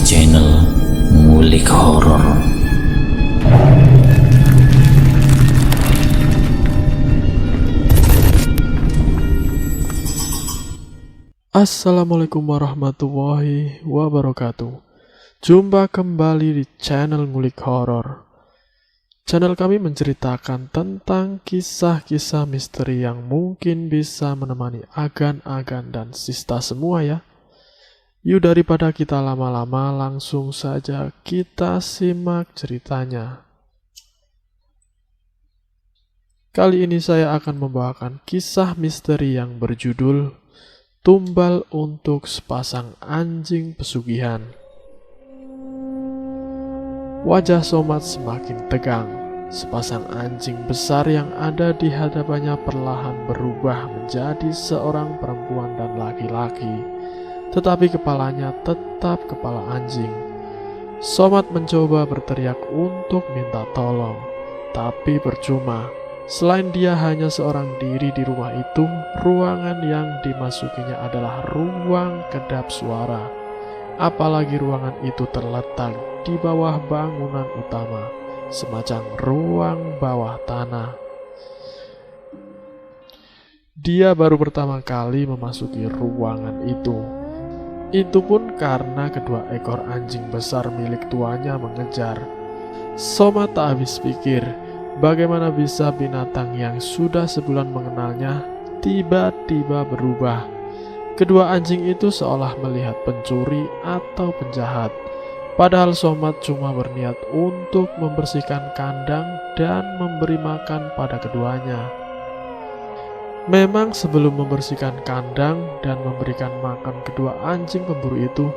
channel Ngulik Horor. Assalamualaikum warahmatullahi wabarakatuh. Jumpa kembali di channel Ngulik Horor. Channel kami menceritakan tentang kisah-kisah misteri yang mungkin bisa menemani agan-agan dan sista semua ya. Yuk daripada kita lama-lama, langsung saja kita simak ceritanya. Kali ini saya akan membawakan kisah misteri yang berjudul Tumbal untuk Sepasang Anjing Pesugihan. Wajah Somad semakin tegang. Sepasang anjing besar yang ada di hadapannya perlahan berubah menjadi seorang perempuan dan laki-laki. Tetapi kepalanya tetap kepala anjing. Somad mencoba berteriak untuk minta tolong, tapi percuma. Selain dia hanya seorang diri di rumah itu, ruangan yang dimasukinya adalah ruang kedap suara. Apalagi ruangan itu terletak di bawah bangunan utama, semacam ruang bawah tanah. Dia baru pertama kali memasuki ruangan itu. Itu pun karena kedua ekor anjing besar milik tuanya mengejar. Somad tak habis pikir, bagaimana bisa binatang yang sudah sebulan mengenalnya tiba-tiba berubah. Kedua anjing itu seolah melihat pencuri atau penjahat. Padahal Somad cuma berniat untuk membersihkan kandang dan memberi makan pada keduanya. Memang sebelum membersihkan kandang dan memberikan makan kedua anjing pemburu itu,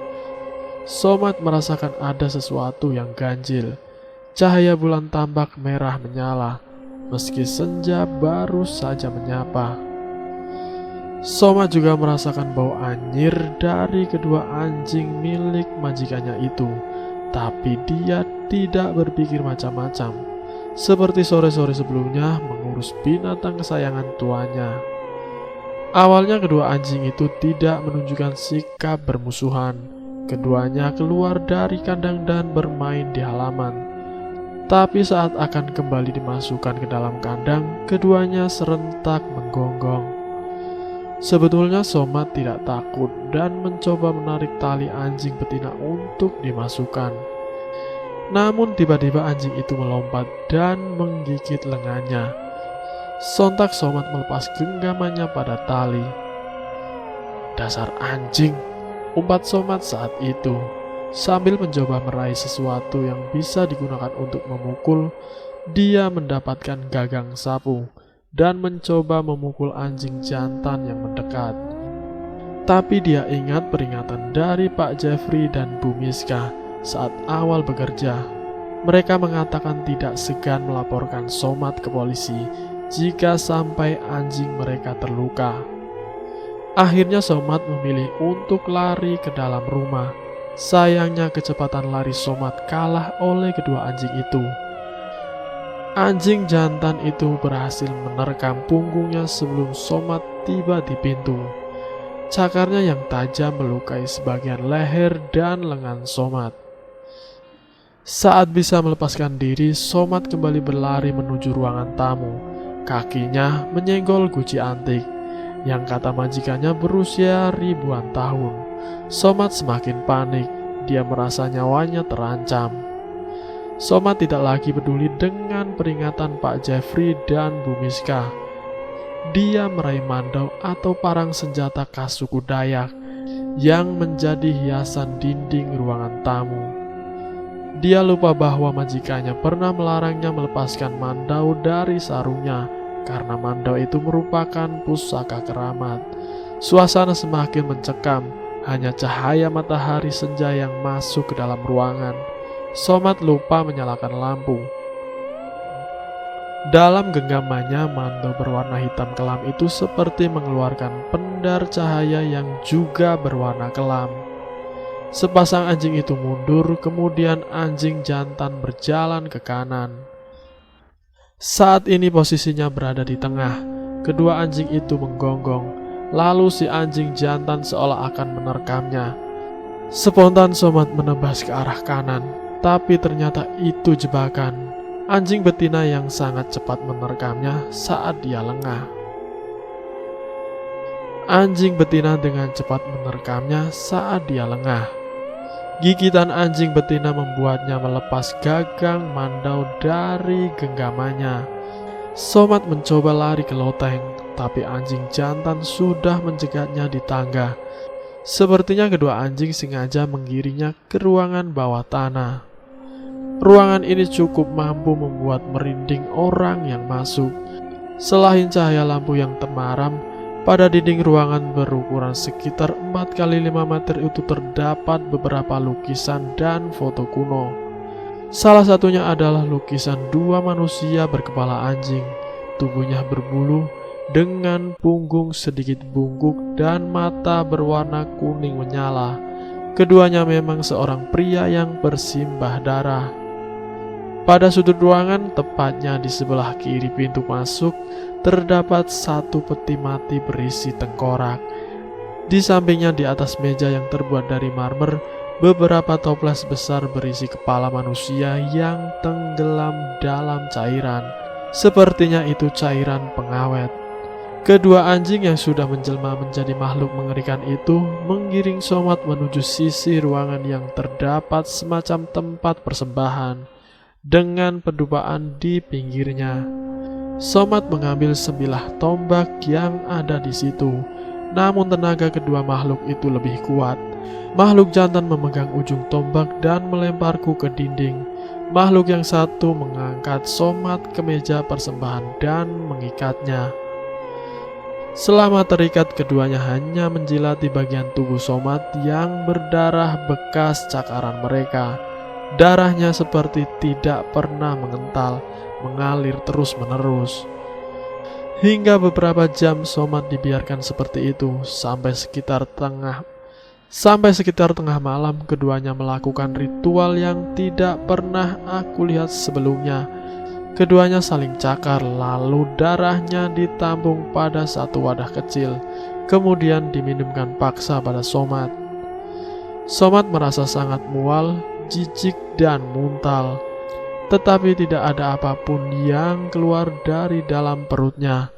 Somad merasakan ada sesuatu yang ganjil. Cahaya bulan tampak merah menyala, meski senja baru saja menyapa. Somad juga merasakan bau anyir dari kedua anjing milik majikannya itu. Tapi dia tidak berpikir macam-macam, seperti sore-sore sebelumnya mengurus binatang kesayangan tuanya. Awalnya kedua anjing itu tidak menunjukkan sikap bermusuhan. Keduanya keluar dari kandang dan bermain di halaman. Tapi saat akan kembali dimasukkan ke dalam kandang, keduanya serentak menggonggong. Sebetulnya Somad tidak takut dan mencoba menarik tali anjing betina untuk dimasukkan. Namun tiba-tiba anjing itu melompat dan menggigit lengannya. Sontak Somad melepas genggamannya pada tali. "Dasar anjing," umpat Somad saat itu. Sambil mencoba meraih sesuatu yang bisa digunakan untuk memukul, dia mendapatkan gagang sapu dan mencoba memukul anjing jantan yang mendekat. Tapi dia ingat peringatan dari Pak Jeffrey dan Bu Miska saat awal bekerja. Mereka mengatakan tidak segan melaporkan Somad ke polisi jika sampai anjing mereka terluka. Akhirnya Somad memilih untuk lari ke dalam rumah. Sayangnya kecepatan lari Somad kalah oleh kedua anjing itu. Anjing jantan itu berhasil menerkam punggungnya sebelum Somad tiba di pintu. Cakarnya yang tajam melukai sebagian leher dan lengan Somad. Saat bisa melepaskan diri, Somad kembali berlari menuju ruangan tamu. Kakinya menyenggol guci antik yang kata majikannya berusia ribuan tahun. Somad semakin panik, dia merasa nyawanya terancam. Somad tidak lagi peduli dengan peringatan Pak Jeffrey dan Bu Miska. Dia meraih mandau atau parang senjata khas suku Dayak yang menjadi hiasan dinding ruangan tamu. Dia lupa bahwa majikannya pernah melarangnya melepaskan mandau dari sarungnya karena mandau itu merupakan pusaka keramat. Suasana semakin mencekam, hanya cahaya matahari senja yang masuk ke dalam ruangan. Somad lupa menyalakan lampu. Dalam genggamannya, mandau berwarna hitam kelam itu seperti mengeluarkan pendar cahaya yang juga berwarna kelam. Sepasang anjing itu mundur, kemudian anjing jantan berjalan ke kanan. Saat ini posisinya berada di tengah. Kedua anjing itu menggonggong, lalu si anjing jantan seolah akan menerkamnya. Spontan Somad menebas ke arah kanan, tapi ternyata itu jebakan. Anjing betina yang sangat cepat menerkamnya saat dia lengah. Anjing betina dengan cepat menerkamnya saat dia lengah. Gigitan anjing betina membuatnya melepas gagang mandau dari genggamannya. Somad mencoba lari ke loteng, tapi anjing jantan sudah menjegatnya di tangga. Sepertinya kedua anjing sengaja menggiringnya ke ruangan bawah tanah. Ruangan ini cukup mampu membuat merinding orang yang masuk. Selain cahaya lampu yang temaram, pada dinding ruangan berukuran sekitar 4x5 meter itu terdapat beberapa lukisan dan foto kuno. Salah satunya adalah lukisan dua manusia berkepala anjing, tubuhnya berbulu, dengan punggung sedikit bungkuk dan mata berwarna kuning menyala. Keduanya memang seorang pria yang bersimbah darah. Pada sudut ruangan, tepatnya di sebelah kiri pintu masuk, terdapat satu peti mati berisi tengkorak. Di sampingnya di atas meja yang terbuat dari marmer, beberapa toples besar berisi kepala manusia yang tenggelam dalam cairan. Sepertinya itu cairan pengawet. Kedua anjing yang sudah menjelma menjadi makhluk mengerikan itu menggiring Somad menuju sisi ruangan yang terdapat semacam tempat persembahan dengan pedupaan di pinggirnya. Somad mengambil sebilah tombak yang ada di situ, namun tenaga kedua makhluk itu lebih kuat. Makhluk jantan memegang ujung tombak dan melemparku ke dinding. Makhluk yang satu mengangkat Somad ke meja persembahan dan mengikatnya. Selama terikat, keduanya hanya menjilati bagian tubuh Somad yang berdarah bekas cakaran mereka. Darahnya seperti tidak pernah mengental, mengalir terus-menerus. Hingga beberapa jam Somad dibiarkan seperti itu, sampai sekitar tengah malam keduanya melakukan ritual yang tidak pernah aku lihat sebelumnya. Keduanya saling cakar, lalu darahnya ditampung pada satu wadah kecil, kemudian diminumkan paksa pada Somad. Somad merasa sangat mual, jijik dan muntal, tetapi tidak ada apapun yang keluar dari dalam perutnya.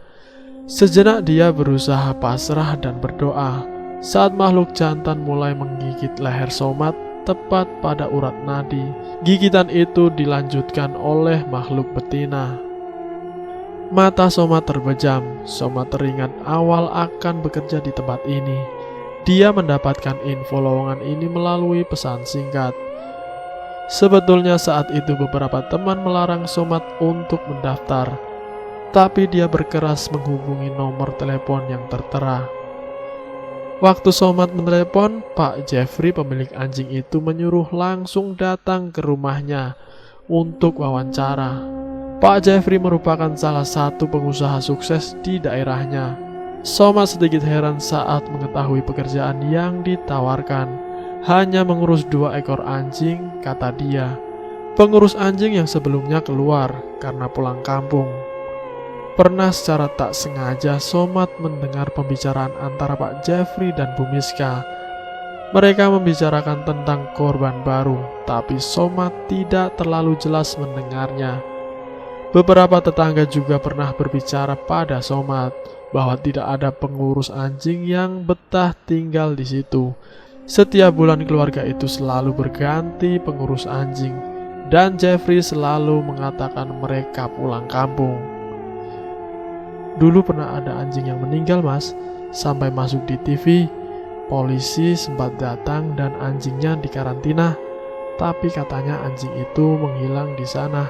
Sejenak dia berusaha pasrah dan berdoa saat makhluk jantan mulai menggigit leher Somad tepat pada urat nadi. Gigitan itu dilanjutkan oleh makhluk betina. Mata Somad terbejam. Somad teringat awal akan bekerja di tempat ini. Dia mendapatkan info lowongan ini melalui pesan singkat. Sebetulnya saat itu beberapa teman melarang Somad untuk mendaftar, tapi dia berkeras menghubungi nomor telepon yang tertera. Waktu Somad menelepon, Pak Jeffrey pemilik anjing itu menyuruh langsung datang ke rumahnya untuk wawancara. Pak Jeffrey merupakan salah satu pengusaha sukses di daerahnya. Somad sedikit heran saat mengetahui pekerjaan yang ditawarkan. Hanya mengurus 2 ekor anjing, kata dia. Pengurus anjing yang sebelumnya keluar karena pulang kampung. Pernah secara tak sengaja Somad mendengar pembicaraan antara Pak Jeffrey dan Bu Miska. Mereka membicarakan tentang korban baru, tapi Somad tidak terlalu jelas mendengarnya. Beberapa tetangga juga pernah berbicara pada Somad bahwa tidak ada pengurus anjing yang betah tinggal di situ. Setiap bulan keluarga itu selalu berganti pengurus anjing, dan Jeffrey selalu mengatakan mereka pulang kampung. Dulu pernah ada anjing yang meninggal, Mas. Sampai masuk di TV, polisi sempat datang dan anjingnya dikarantina. Tapi katanya anjing itu menghilang di sana.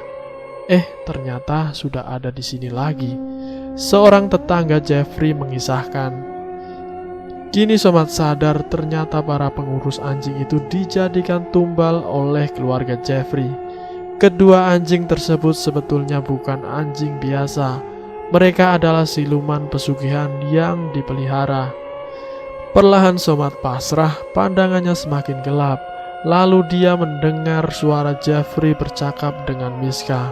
Ternyata sudah ada di sini lagi. Seorang tetangga Jeffrey mengisahkan. Kini Somad sadar ternyata para pengurus anjing itu dijadikan tumbal oleh keluarga Jeffrey. Kedua anjing tersebut sebetulnya bukan anjing biasa. Mereka adalah siluman pesugihan yang dipelihara. Perlahan Somad pasrah, pandangannya semakin gelap. Lalu dia mendengar suara Jeffrey bercakap dengan Miska.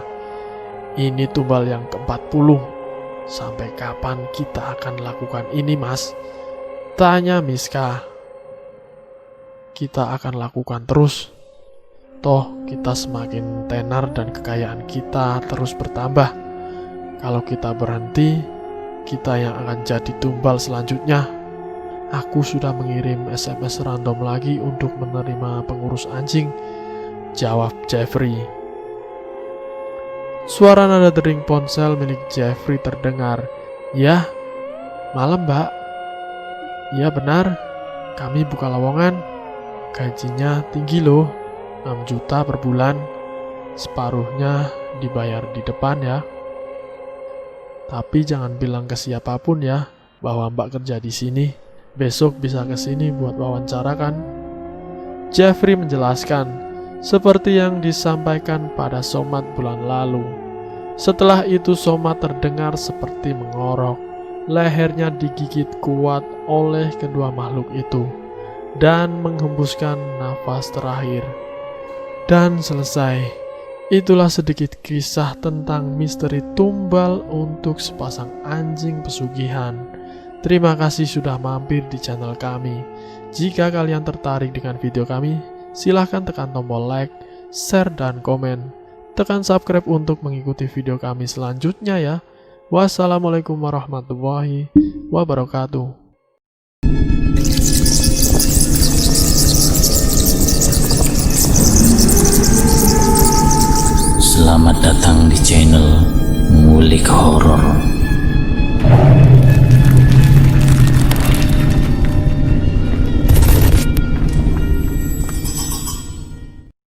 Ini tumbal yang ke-40. Sampai kapan kita akan lakukan ini, Mas? Tanya Miska. kita akan lakukan terus. Toh kita semakin tenar dan kekayaan kita terus bertambah. Kalau kita berhenti, kita yang akan jadi tumbal selanjutnya. Aku sudah mengirim SMS random lagi untuk menerima pengurus anjing, jawab Jeffrey. Suara nada dering ponsel milik Jeffrey terdengar. Ya, malam mbak. Ya benar, kami buka lowongan. Gajinya tinggi loh, 6 juta per bulan. Separuhnya dibayar di depan ya. Tapi jangan bilang ke siapapun ya bahwa mbak kerja di sini. Besok bisa ke sini buat wawancara kan? Jeffrey menjelaskan, seperti yang disampaikan pada Somat bulan lalu. Setelah itu Somat terdengar seperti mengorok. Lehernya digigit kuat oleh kedua makhluk itu dan menghembuskan nafas terakhir. Dan selesai. Itulah sedikit kisah tentang misteri tumbal untuk sepasang anjing pesugihan. Terima kasih sudah mampir di channel kami. Jika kalian tertarik dengan video kami, silahkan tekan tombol like, share, dan komen. Tekan subscribe untuk mengikuti video kami selanjutnya ya. Wassalamualaikum warahmatullahi wabarakatuh. Selamat datang di channel Ngulik Horor.